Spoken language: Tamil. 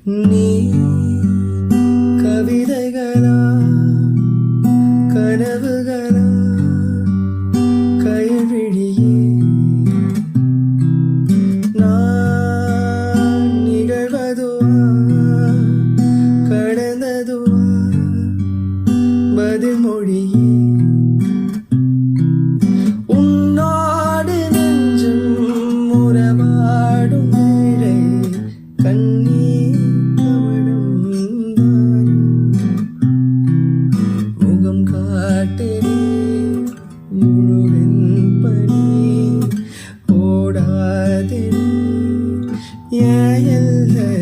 நீ கவிதைகளா கனவுகளா கயல்விழியே நான் நிகழ்வதுவா கடந்ததுவா பதில் மொழியே உன்னோடு நெஞ்சும் உறவாடும் வேளை கண்ணீர் கவனம் தான் முகம் காட்டனே முழுவென் பனி ஓடாதே எல்லை